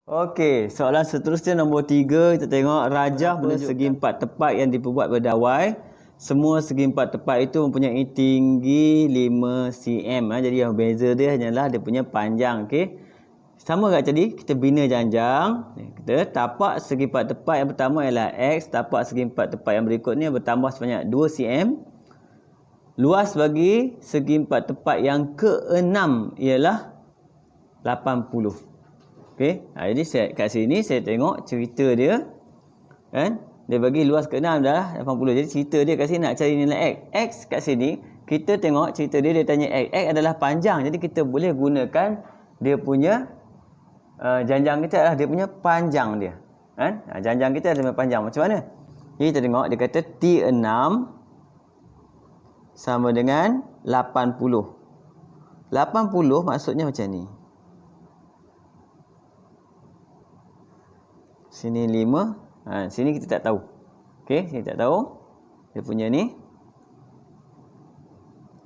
Okey, soalan seterusnya nombor 3, kita tengok rajah guna segi empat tepat yang diperbuat berdawai. Semua segi empat tepat itu mempunyai tinggi 5 cm. Jadi yang beza dia hanyalah dia punya panjang. Okey. Sama tak tadi, kita bina janjang. Kita tapak segi empat tepat yang pertama ialah X. Tapak segi empat tepat yang berikutnya bertambah sebanyak 2 cm. Luas bagi segi empat tepat yang ke-6 ialah 80. Okey, jadi kat sini saya tengok cerita dia kan. Dia bagi luas ke-6 dah 80. Jadi cerita dia kat sini nak cari nilai X. X kat sini kita tengok cerita dia tanya X. X adalah panjang. Jadi kita boleh gunakan dia punya janjang kita adalah dia punya panjang dia. Kan? Janjang kita adalah panjang. Macam mana? Jadi kita tengok dia kata T6 sama dengan 80. 80 maksudnya macam ni. Sini 5. Sini kita tak tahu. Okey, sini tak tahu. Dia punya ni.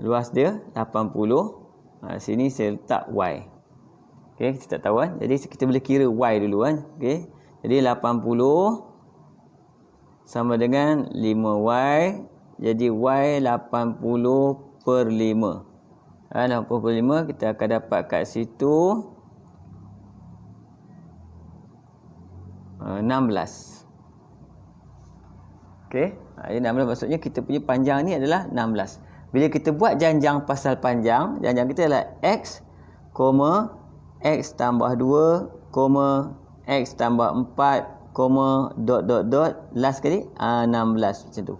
Luas dia 80. Sini saya letak Y. Okey, kita tak tahu kan. Jadi kita boleh kira Y dulu kan. Okey. Jadi 80 sama dengan 5Y. Jadi Y 80 per 5. 80 per 5 kita akan dapat kat situ 16. Okey. Jadi 16 maksudnya kita punya panjang ni adalah 16. Bila kita buat janjang pasal panjang, janjang kita adalah X, X tambah 2, X tambah 4, last kali 16 macam tu.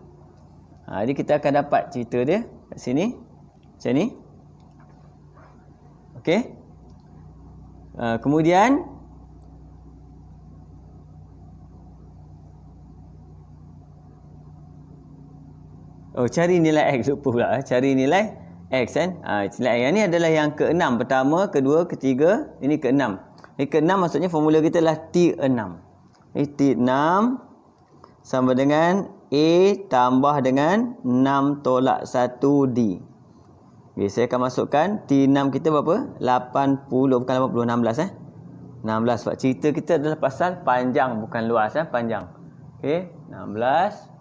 Jadi kita akan dapat cerita dia kat sini. Macam ni. Okey. Kemudian cari nilai X, lupa pula. Cari nilai X kan. Nilai X yang ni adalah yang ke-6. Pertama, kedua, ketiga. Ini ke-6. Ini ke-6 maksudnya formula kita adalah T6. Ini T6 sama dengan A tambah dengan 6 tolak 1D. Okay, saya akan masukkan T6 kita berapa? 80, bukan 80, 16 16 sebab cerita kita adalah pasal panjang, bukan luas panjang. Okey, 16.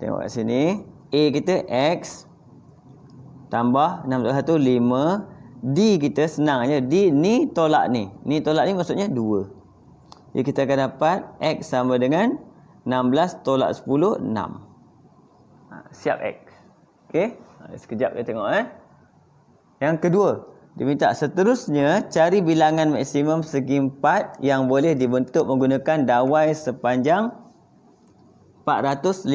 Tengok kat sini. A kita X tambah 6 tolak 1, 5. D kita senang aja. D ni tolak ni. Ni tolak ni maksudnya 2. Jadi kita akan dapat X sama dengan 16 tolak 10, 6. Siap X. Okey. Sekejap kita tengok Yang kedua, dia minta seterusnya cari bilangan maksimum segi empat yang boleh dibentuk menggunakan dawai sepanjang 450.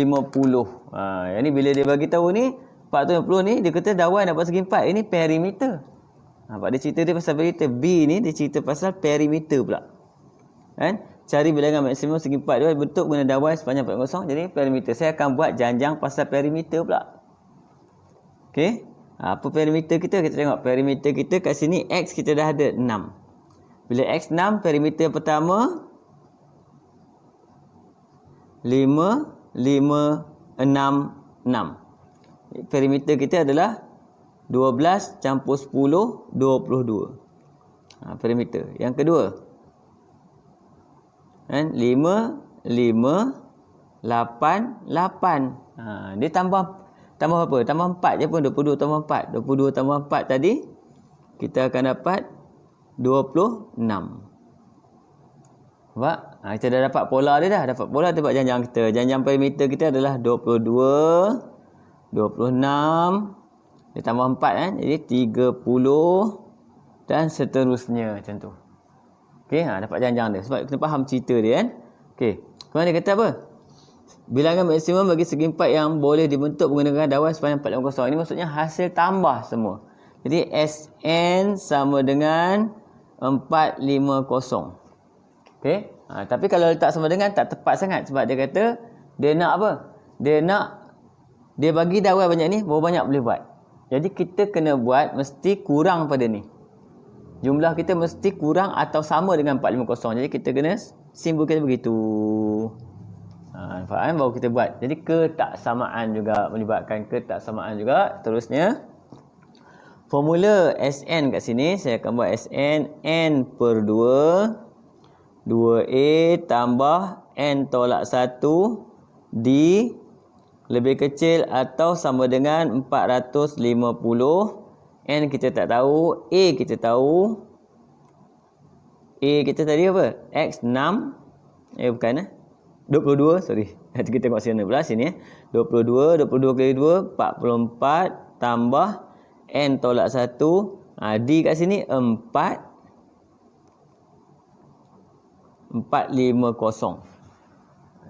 Yang ni bila dia bagi tahu ni 450 ni dia kata dawai dapat segi empat. Ini perimeter. Nampak dia cerita dia pasal perimeter. B ni dia cerita pasal perimeter pula. Kan? Cari bilangan maksimum segi empat dia bentuk guna dawai sepanjang 450. Jadi perimeter. Saya akan buat janjang pasal perimeter pula. Okey. Apa perimeter kita? Kita tengok perimeter kita kat sini X kita dah ada 6. Bila X 6, perimeter pertama 5, 5, 6, 6. Perimeter kita adalah 12 campur 10, 22. Perimeter. Yang kedua. 5, 5, 8, 8. Dia tambah apa? Tambah 4 je pun. 22 tambah 4. 22 tambah 4 tadi. Kita akan dapat 26. Nampak? Kita dah dapat pola dia dah. Dapat pola dia buat janjang kita. Janjang perimeter kita adalah 22, 26. Dia tambah 4 Jadi 30 dan seterusnya macam tu. Okey, dapat janjang dia. Sebab kita faham cerita dia kan. Okey. Kemudian dia kata apa? Bilangan maksimum bagi segi empat yang boleh dibentuk menggunakan dawai sepanjang 450. Ini maksudnya hasil tambah semua. Jadi SN sama dengan 450. Okey. Tapi kalau letak sama dengan tak tepat sangat sebab dia kata dia nak apa? Dia bagi dawai banyak ni, berapa banyak boleh buat. Jadi kita kena buat mesti kurang pada ni. Jumlah kita mesti kurang atau sama dengan 450. Jadi kita kena simbolkan begitu. Faham baru kita buat. Jadi ketaksamaan juga, melibatkan ketaksamaan juga. Terusnya formula SN kat sini saya akan buat SN N per 2 2A tambah N tolak 1 di lebih kecil atau sama dengan 450. N kita tak tahu, A kita tahu. A kita tadi apa? X 6. Bukan 22, sorry. Nanti kita tengok sini pula sini 22 kali 2 44 tambah N tolak 1. D kat sini 450.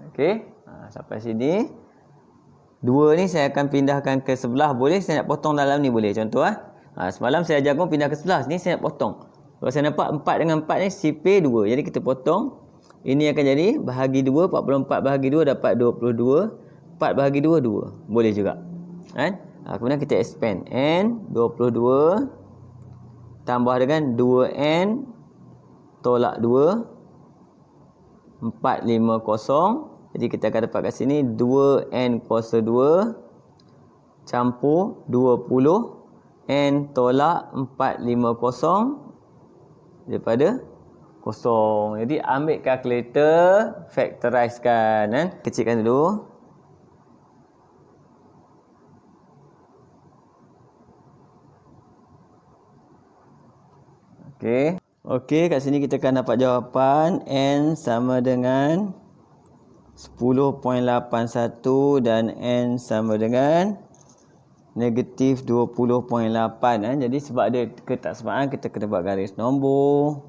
Okey. Sampai sini. 2 ni saya akan pindahkan ke sebelah. Boleh saya nak potong dalam ni boleh. Contoh semalam saya ajar kau pindah ke sebelah. Ni saya nak potong. Kalau saya nampak 4 dengan 4 ni sifir 2. Jadi kita potong. Ini akan jadi bahagi 2. 44 bahagi 2 dapat 22. 4 bahagi 2, 2. Boleh juga. Kan? Kemudian kita expand. N 22 tambah dengan 2N tolak 2. 450. Jadi kita akan dapat kat sini 2N kuasa 2 campur 20 N tolak 450 daripada kosong. Jadi ambil kalkulator, factorizekan kan. Kecilkan dulu. Okey. Okey, kat sini kita akan dapat jawapan N sama dengan 10.81 dan N sama dengan negatif 20.8 kan. Jadi sebab ada ketaksamaan kita kena buat garis nombor.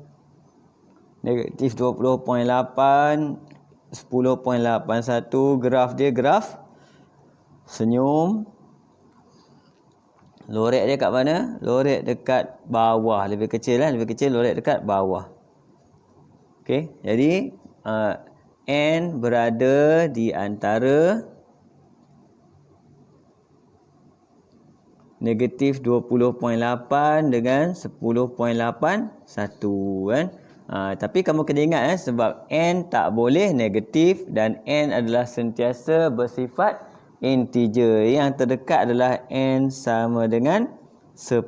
Negatif 20.8 10.81. Graf dia graf senyum. Lorek dia kat mana? Lorek dekat bawah. Lebih kecil kan? Lebih kecil lorek dekat bawah. Okey, jadi N berada di antara negatif 20.8 dengan 10.81 kan. Tapi kamu kena ingat sebab N tak boleh negatif dan N adalah sentiasa bersifat integer. Yang terdekat adalah N sama dengan 10.